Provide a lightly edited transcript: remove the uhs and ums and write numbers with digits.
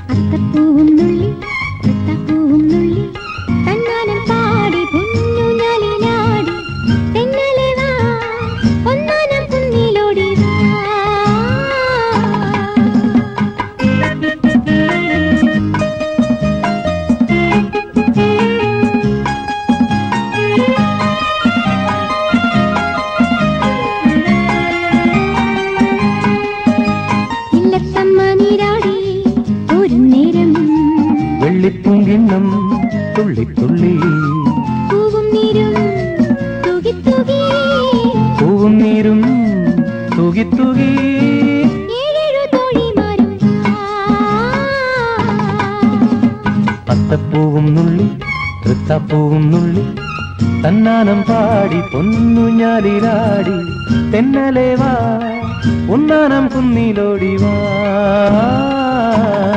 അത്തപ്പൂവും നുള്ളി തൃത്തപ്പൂവും നുള്ളി തന്നാനം പാടി പൊന്നൂഞ്ഞാലിലാടി തെന്നലെ വാ ഒന്നാനം കുന്നിലോടി വാ. വെള്ളിപ്പൂങ്കിണ്ണം തുള്ളി തുള്ളി പൂവും നീരും തൂകി തൂകി പൂവും നീരും തൂകി തൂകി ഏഴേഴു തോഴിമാരും അത്തപ്പൂവും നുള്ളി തൃത്തപ്പൂവും നുള്ളി തന്നാനം പാടി പൊന്നുഞ്ഞാലിലാടി തെന്നലെ വാ ഒന്നാനം കുന്നിലോടി വാ.